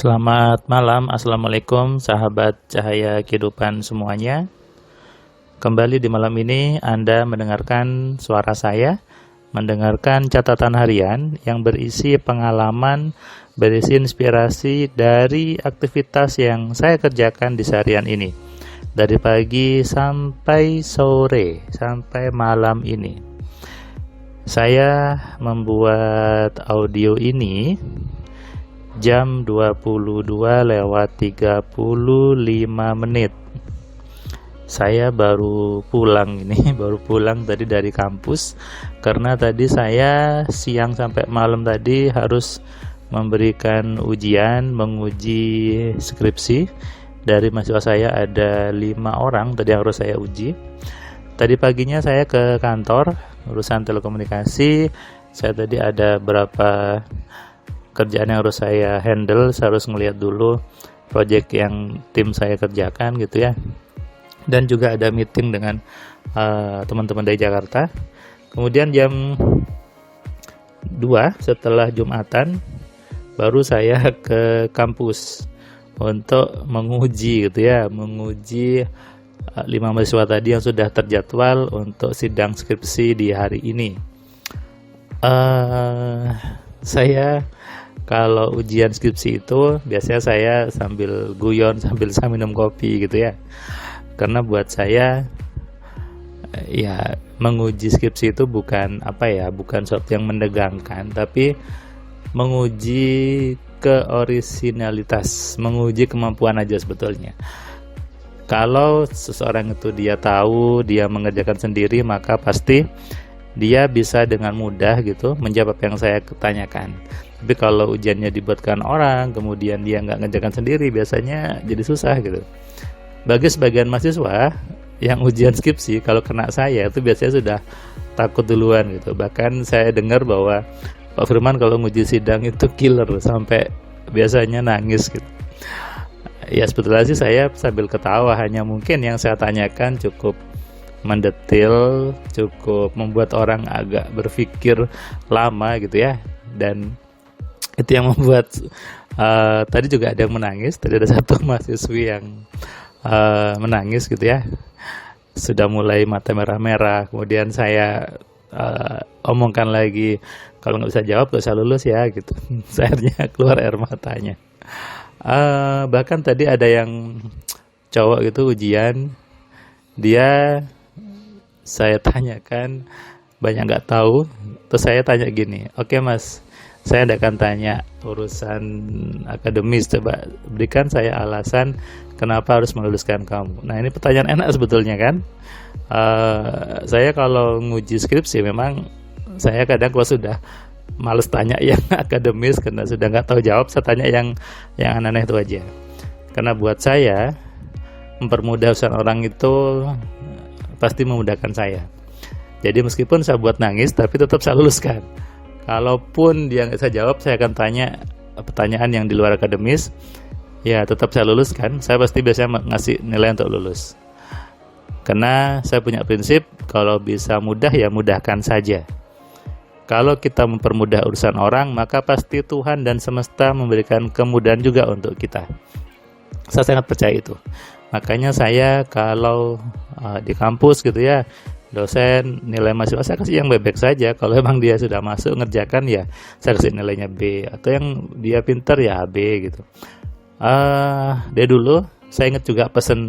Selamat malam, Assalamualaikum sahabat cahaya kehidupan semuanya. Kembali di malam ini Anda mendengarkan suara saya, mendengarkan catatan harian yang berisi pengalaman, berisi inspirasi dari aktivitas yang saya kerjakan di seharian ini. Dari pagi sampai sore, sampai malam ini. Saya membuat audio ini jam 22:35. Saya baru pulang ini, baru pulang tadi dari kampus karena tadi saya siang sampai malam tadi harus memberikan ujian, menguji skripsi. Dari mahasiswa saya ada 5 orang tadi yang harus saya uji. Tadi paginya saya ke kantor urusan telekomunikasi. Saya tadi ada berapa kerjaan yang harus saya handle, saya harus ngelihat dulu project yang tim saya kerjakan gitu ya. Dan juga ada meeting dengan teman-teman dari Jakarta. Kemudian jam 2 setelah Jumatan baru saya ke kampus untuk menguji gitu ya, menguji 5 mahasiswa tadi yang sudah terjadwal untuk sidang skripsi di hari ini. Saya kalau ujian skripsi itu biasanya saya sambil guyon, sambil minum kopi gitu ya. Karena buat saya ya menguji skripsi itu bukan bukan sesuatu yang menegangkan, tapi menguji keorisinalitas, menguji kemampuan aja sebetulnya. Kalau seseorang itu dia tahu, dia mengerjakan sendiri, maka pasti dia bisa dengan mudah gitu menjawab yang saya tanyakan. Tapi kalau ujiannya dibuatkan orang, kemudian dia nggak ngerjakan sendiri, biasanya jadi susah gitu. Bagi sebagian mahasiswa yang ujian skripsi, kalau kena saya itu biasanya sudah takut duluan gitu. Bahkan saya dengar bahwa Pak Firman kalau nguji sidang itu killer, sampai biasanya nangis gitu. Ya sebetulnya sih saya sambil ketawa, hanya mungkin yang saya tanyakan cukup mendetil, cukup membuat orang agak berpikir lama gitu ya. Dan itu yang membuat tadi juga ada yang menangis. Tadi ada satu mahasiswi yang menangis gitu ya, sudah mulai mata merah-merah. Kemudian saya omongkan lagi, kalau nggak bisa jawab nggak usah lulus ya gitu. Akhirnya keluar air matanya. Bahkan tadi ada yang cowok gitu ujian, dia saya tanyakan banyak nggak tahu, terus saya tanya gini, oke mas, saya tidak akan tanya urusan akademis, coba berikan saya alasan kenapa harus meluluskan kamu. Nah ini pertanyaan enak sebetulnya kan. Saya kalau nguji skripsi memang saya kadang kalau sudah males tanya yang akademis karena sudah nggak tahu jawab, saya tanya yang aneh-aneh itu aja. Karena buat saya mempermudah urusan orang itu pasti memudahkan saya. Jadi meskipun saya buat nangis, tapi tetap saya luluskan. Kalaupun dia nggak bisa jawab, saya akan tanya pertanyaan yang di luar akademis, ya tetap saya luluskan. Saya pasti biasanya ngasih nilai untuk lulus. Karena saya punya prinsip, kalau bisa mudah ya mudahkan saja. Kalau kita mempermudah urusan orang, maka pasti Tuhan dan semesta memberikan kemudahan juga untuk kita. Saya sangat percaya itu. Makanya saya kalau di kampus gitu ya, dosen nilai mahasiswa saya kasih yang bebek saja. Kalau emang dia sudah masuk ngerjakan ya saya kasih nilainya B, atau yang dia pintar ya B gitu. Dari dulu saya ingat juga pesan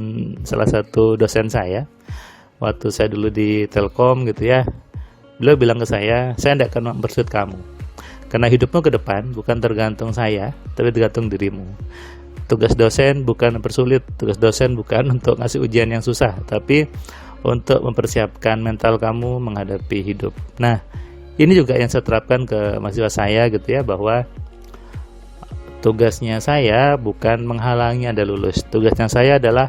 salah satu dosen saya waktu saya dulu di Telkom gitu ya. Beliau bilang ke saya tidak akan mempersulit kamu, karena hidupmu ke depan bukan tergantung saya, tapi tergantung dirimu. Tugas dosen bukan mempersulit, tugas dosen bukan untuk ngasih ujian yang susah, tapi untuk mempersiapkan mental kamu menghadapi hidup. Nah, ini juga yang saya terapkan ke mahasiswa saya gitu ya, bahwa tugasnya saya bukan menghalangi Anda lulus. Tugasnya saya adalah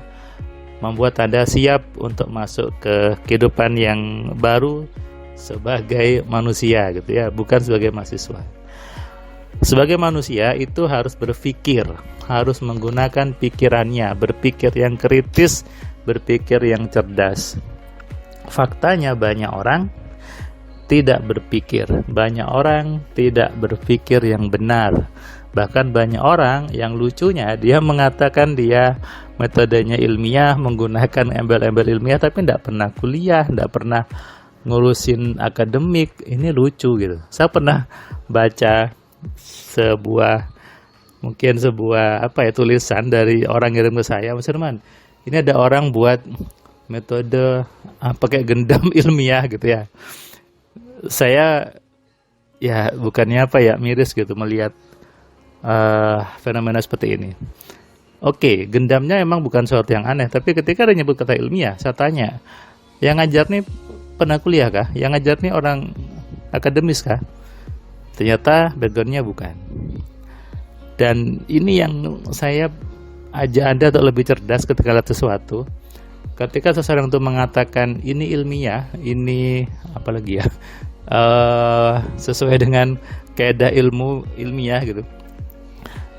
membuat Anda siap untuk masuk ke kehidupan yang baru sebagai manusia gitu ya, bukan sebagai mahasiswa. Sebagai manusia itu harus berpikir, harus menggunakan pikirannya, berpikir yang kritis, berpikir yang cerdas. Faktanya banyak orang tidak berpikir. Banyak orang tidak berpikir yang benar. Bahkan banyak orang yang lucunya dia mengatakan dia metodenya ilmiah, menggunakan embel-embel ilmiah, tapi tidak pernah kuliah, tidak pernah ngurusin akademik. Ini lucu gitu. Saya pernah baca sebuah tulisan dari orang ngirim ke saya, Mas Herman, ini ada orang buat metode pakai gendam ilmiah gitu ya. Saya ya bukannya miris gitu melihat fenomena seperti ini. Oke, gendamnya emang bukan sesuatu yang aneh, tapi ketika ada nyebut kata ilmiah, saya tanya, yang ngajar nih pernah kuliah kah? Yang ngajar nih orang akademis kah? Ternyata backgroundnya bukan. Dan ini yang saya ajak Anda untuk lebih cerdas ketika lihat sesuatu. Ketika seseorang itu mengatakan ini ilmiah, ini apalagi ya, sesuai dengan kaidah ilmiah gitu.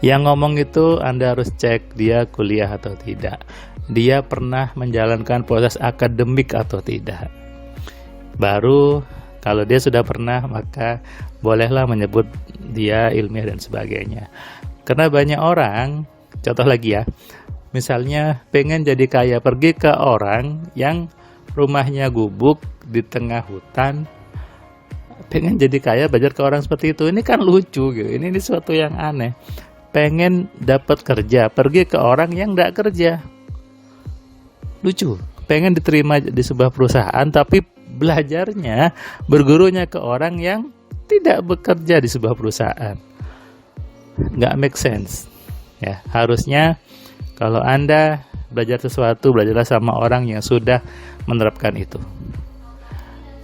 Yang ngomong itu Anda harus cek dia kuliah atau tidak, dia pernah menjalankan proses akademik atau tidak. Baru kalau dia sudah pernah, maka bolehlah menyebut dia ilmiah dan sebagainya. Karena banyak orang, contoh lagi ya, misalnya pengen jadi kaya, pergi ke orang yang rumahnya gubuk di tengah hutan, pengen jadi kaya belajar ke orang seperti itu. Ini kan lucu gitu, ini sesuatu yang aneh. Pengen dapat kerja, pergi ke orang yang tidak kerja, lucu. Pengen diterima di sebuah perusahaan, tapi belajarnya, bergurunya ke orang yang tidak bekerja di sebuah perusahaan. Nggak make sense ya. Harusnya kalau Anda belajar sesuatu, belajarlah sama orang yang sudah menerapkan itu.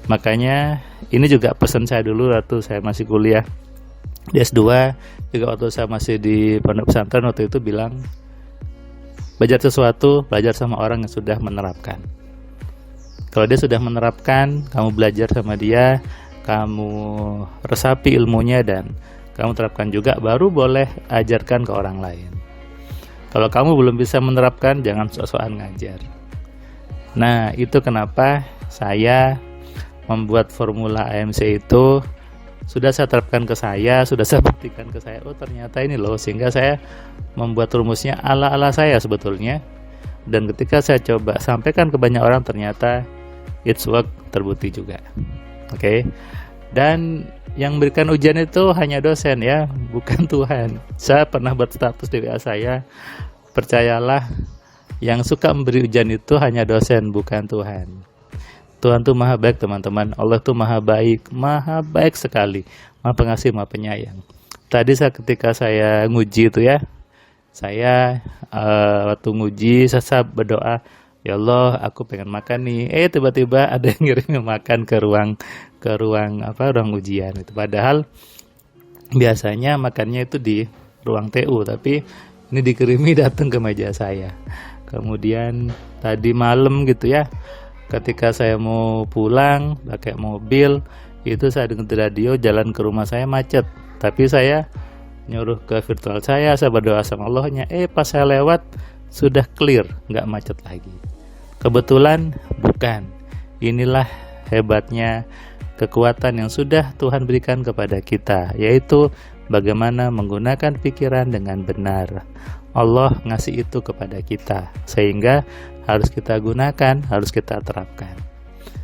Makanya ini juga pesan saya dulu waktu saya masih kuliah di S2, juga waktu saya masih di pondok pesantren, waktu itu bilang, belajar sesuatu, belajar sama orang yang sudah menerapkan. Kalau dia sudah menerapkan, kamu belajar sama dia, kamu resapi ilmunya dan kamu terapkan juga, baru boleh ajarkan ke orang lain. Kalau kamu belum bisa menerapkan, jangan sok-sokan ngajar. Nah, itu kenapa saya membuat formula AMC itu sudah saya terapkan ke saya, sudah saya buktikan ke saya. Oh, ternyata ini loh, sehingga saya membuat rumusnya ala-ala saya sebetulnya. Dan ketika saya coba sampaikan ke banyak orang, ternyata it's work, terbukti juga. Oke. Dan yang berikan ujian itu hanya dosen ya, bukan Tuhan. Saya pernah buat status di WA saya, percayalah, yang suka memberi ujian itu hanya dosen, bukan Tuhan. Tuhan tuh maha baik teman-teman. Allah tuh maha baik sekali, maha pengasih, maha penyayang. Tadi ketika saya nguji itu ya, saya waktu nguji saya berdoa, ya Allah, aku pengen makan nih. Tiba-tiba ada yang ngirim makan ke ruang ujian itu. Padahal biasanya makannya itu di ruang TU, tapi ini dikirimi datang ke meja saya. Kemudian tadi malam gitu ya, ketika saya mau pulang pakai mobil, itu saya dengar di radio jalan ke rumah saya macet. Tapi saya nyuruh ke virtual saya berdoa sama Allahnya. Pas saya lewat sudah clear, nggak macet lagi. Kebetulan bukan. Inilah hebatnya kekuatan yang sudah Tuhan berikan kepada kita, yaitu bagaimana menggunakan pikiran dengan benar. Allah ngasih itu kepada kita, sehingga harus kita gunakan, harus kita terapkan.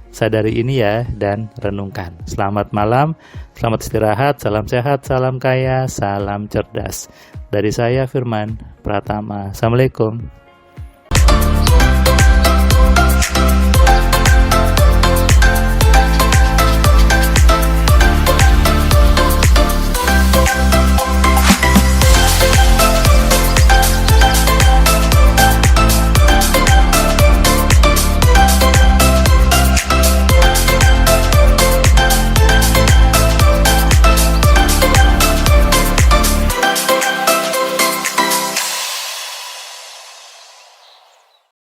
Sadari ini ya, dan renungkan. Selamat malam, selamat istirahat, salam sehat, salam kaya, salam cerdas. Dari saya Firman Pratama. Assalamualaikum.